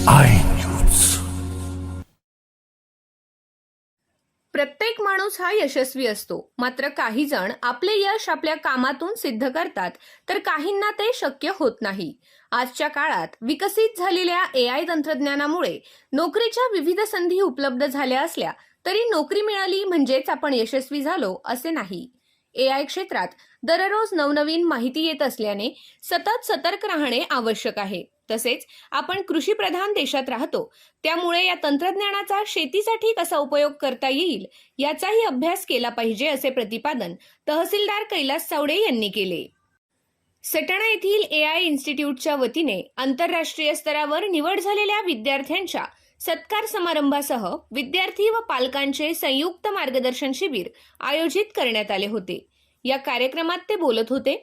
I news. प्रत्येक माणूस हा यशस्वी असतो, मात्र काही जण आपले यश आपल्या कामातून सिद्ध करतात, तर काहींना ते शक्य होत नाही. आजच्या काळात विकसित झालेल्या AI तंत्रज्ञानामुळे नोकरीच्या विविध संधी उपलब्ध झाल्या असल्या तरी नोकरी मिळाली म्हणजेच आपण यशस्वी झालो असे नाही. AI क्षेत्रात दररोज नवनवीन माहिती येत असल्याने सतत सतर्क राहणे आवश्यक आहे. तसेच आपण कृषीप्रधान देशात राहतो, त्यामुळे या तंत्रज्ञानाचा शेतीसाठी कसा उपयोग करता येईल याचाही अभ्यास केला पाहिजे, असे प्रतिपादन तहसीलदार कैलास सावडे यांनी केले. सटाणा येथील AI इन्स्टिट्यूटच्या वतीने आंतरराष्ट्रीय स्तरावर निवड झालेल्या विद्यार्थ्यांच्या सत्कार समारंभासह विद्यार्थी व पालकांचे संयुक्त मार्गदर्शन शिबिर आयोजित करण्यात आले होते. या कार्यक्रमात ते बोलत होते.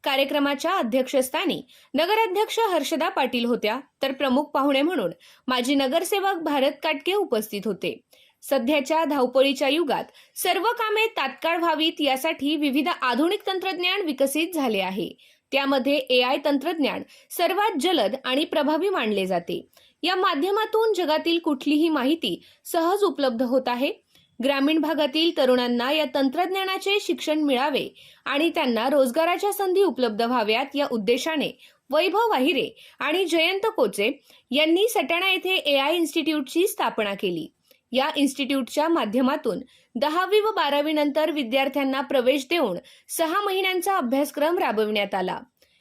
कार्यक्रमाच्या अध्यक्षस्थानी नगराध्यक्ष हर्षदा पाटील होत्या, तर प्रमुख पाहुणे म्हणून माजी नगरसेवक भारत काटके उपस्थित होते. सध्याच्या धावपळीच्या युगात सर्व कामे तात्काळ व्हावीत यासाठी विविध आधुनिक तंत्रज्ञान विकसित झाले आहे. त्यामध्ये AI तंत्रज्ञान सर्वात जलद आणि प्रभावी मानले जाते. या माध्यमातून जगातील कुठलीही माहिती सहज उपलब्ध होत आहे. ग्रामीण भागातील तरुणांना या तंत्रज्ञानाचे शिक्षण मिळावे आणि त्यांना रोजगाराच्या संधी उपलब्ध व्हाव्यात या उद्देशाने वैभव वाहिरे आणि जयंत कोचे यांनी सटाणा येथे AI इन्स्टिट्यूटची स्थापना केली. या इन्स्टिट्यूटच्या माध्यमातून 10वी व 12वी नंतर विद्यार्थ्यांना प्रवेश देऊन 6 महिन्यांचा अभ्यासक्रम राबविण्यात आला.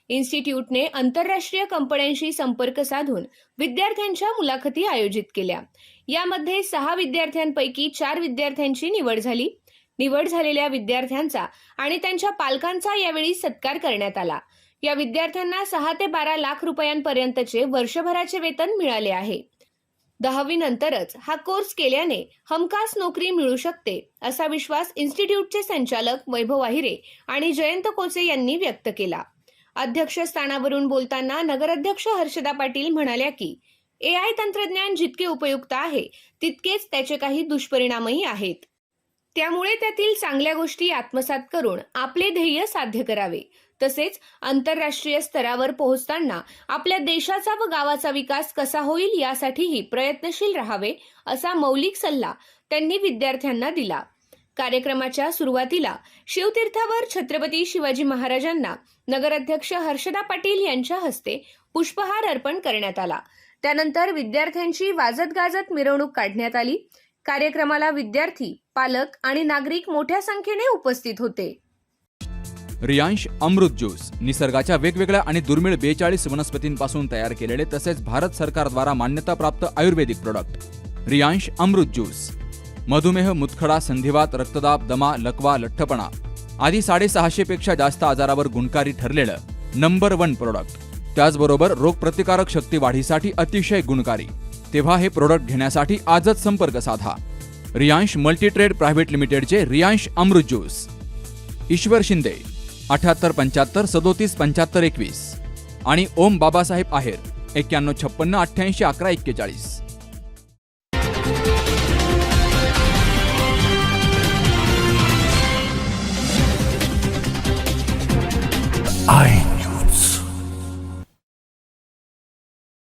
इन्स्टिट्यूटने आंतरराष्ट्रीय कंपन्यांशी संपर्क साधून विद्यार्थ्यांच्या मुलाखती आयोजित केल्या. यामध्ये 6 विद्यार्थ्यांपैकी 4 विद्यार्थ्यांची निवड झाली. निवड झालेल्या विद्यार्थ्यांचा आणि त्यांच्या पालकांचा यावेळी सत्कार करण्यात आला. या विद्यार्थ्यांना 6 ते 12 लाख रुपयांपर्यंतचे वर्षभराचे वेतन मिळाले आहे. 10वी नंतरच हा कोर्स केल्याने हमखास नोकरी मिळू शकते, असा विश्वास इन्स्टिट्यूटचे संचालक वैभव वाहिरे आणि जयंत कोचे यांनी व्यक्त केला. अध्यक्षस्थानावरून बोलताना नगराध्यक्ष हर्षदा पाटील म्हणाल्या की AI तंत्रज्ञान जितके उपयुक्त आहे तितकेच त्याचे काही दुष्परिणामही आहेत. त्यामुळे त्यातील चांगल्या गोष्टी आत्मसात करून आपले ध्येय साध्य करावे. तसेच आंतरराष्ट्रीय स्तरावर पोहोचताना आपल्या देशाचा व गावाचा विकास कसा होईल यासाठीही प्रयत्नशील राहावे, असा मौलिक सल्ला त्यांनी विद्यार्थ्यांना दिला. कार्यक्रमाच्या सुरुवातीला शिवतीर्थावर छत्रपती शिवाजी महाराजांना नगराध्यक्ष हर्षदा पाटील यांच्या हस्ते पुष्पहार अर्पण करण्यात आला. त्यानंतर विद्यार्थ्यांची वाजत गाजत मिरवणूक काढण्यात आली. कार्यक्रमाला विद्यार्थी, पालक आणि नागरिक मोठ्या संख्येने उपस्थित होते. रियांश अमृत ज्यूस निसर्गाच्या वेगवेगळ्या आणि दुर्मिळ 42 वनस्पतींपासून तयार केलेले तसेच भारत सरकारद्वारा मान्यताप्राप्त आयुर्वेदिक प्रोडक्ट. रियांश अमृत ज्यूस मधुमेह, मुतखडा, संधिवात, रक्तदाब, दमा, लकवा, लठ्ठपणा आदी 650 पेक्षा जास्त आजारावर गुणकारी ठरलेलं नंबर 1 प्रोडक्ट. त्याचबरोबर रोगप्रतिकारक शक्ती वाढीसाठी अतिशय गुणकारी. तेव्हा हे प्रोडक्ट घेण्यासाठी आजच संपर्क साधा. रियांश मल्टीट्रेड प्रायव्हेट लिमिटेडचे रियांश अमृत ज्यूस. ईश्वर शिंदे 78 75 37 75 21 आणि ओम बाबासाहेब आहेर 91 56 88 11 41.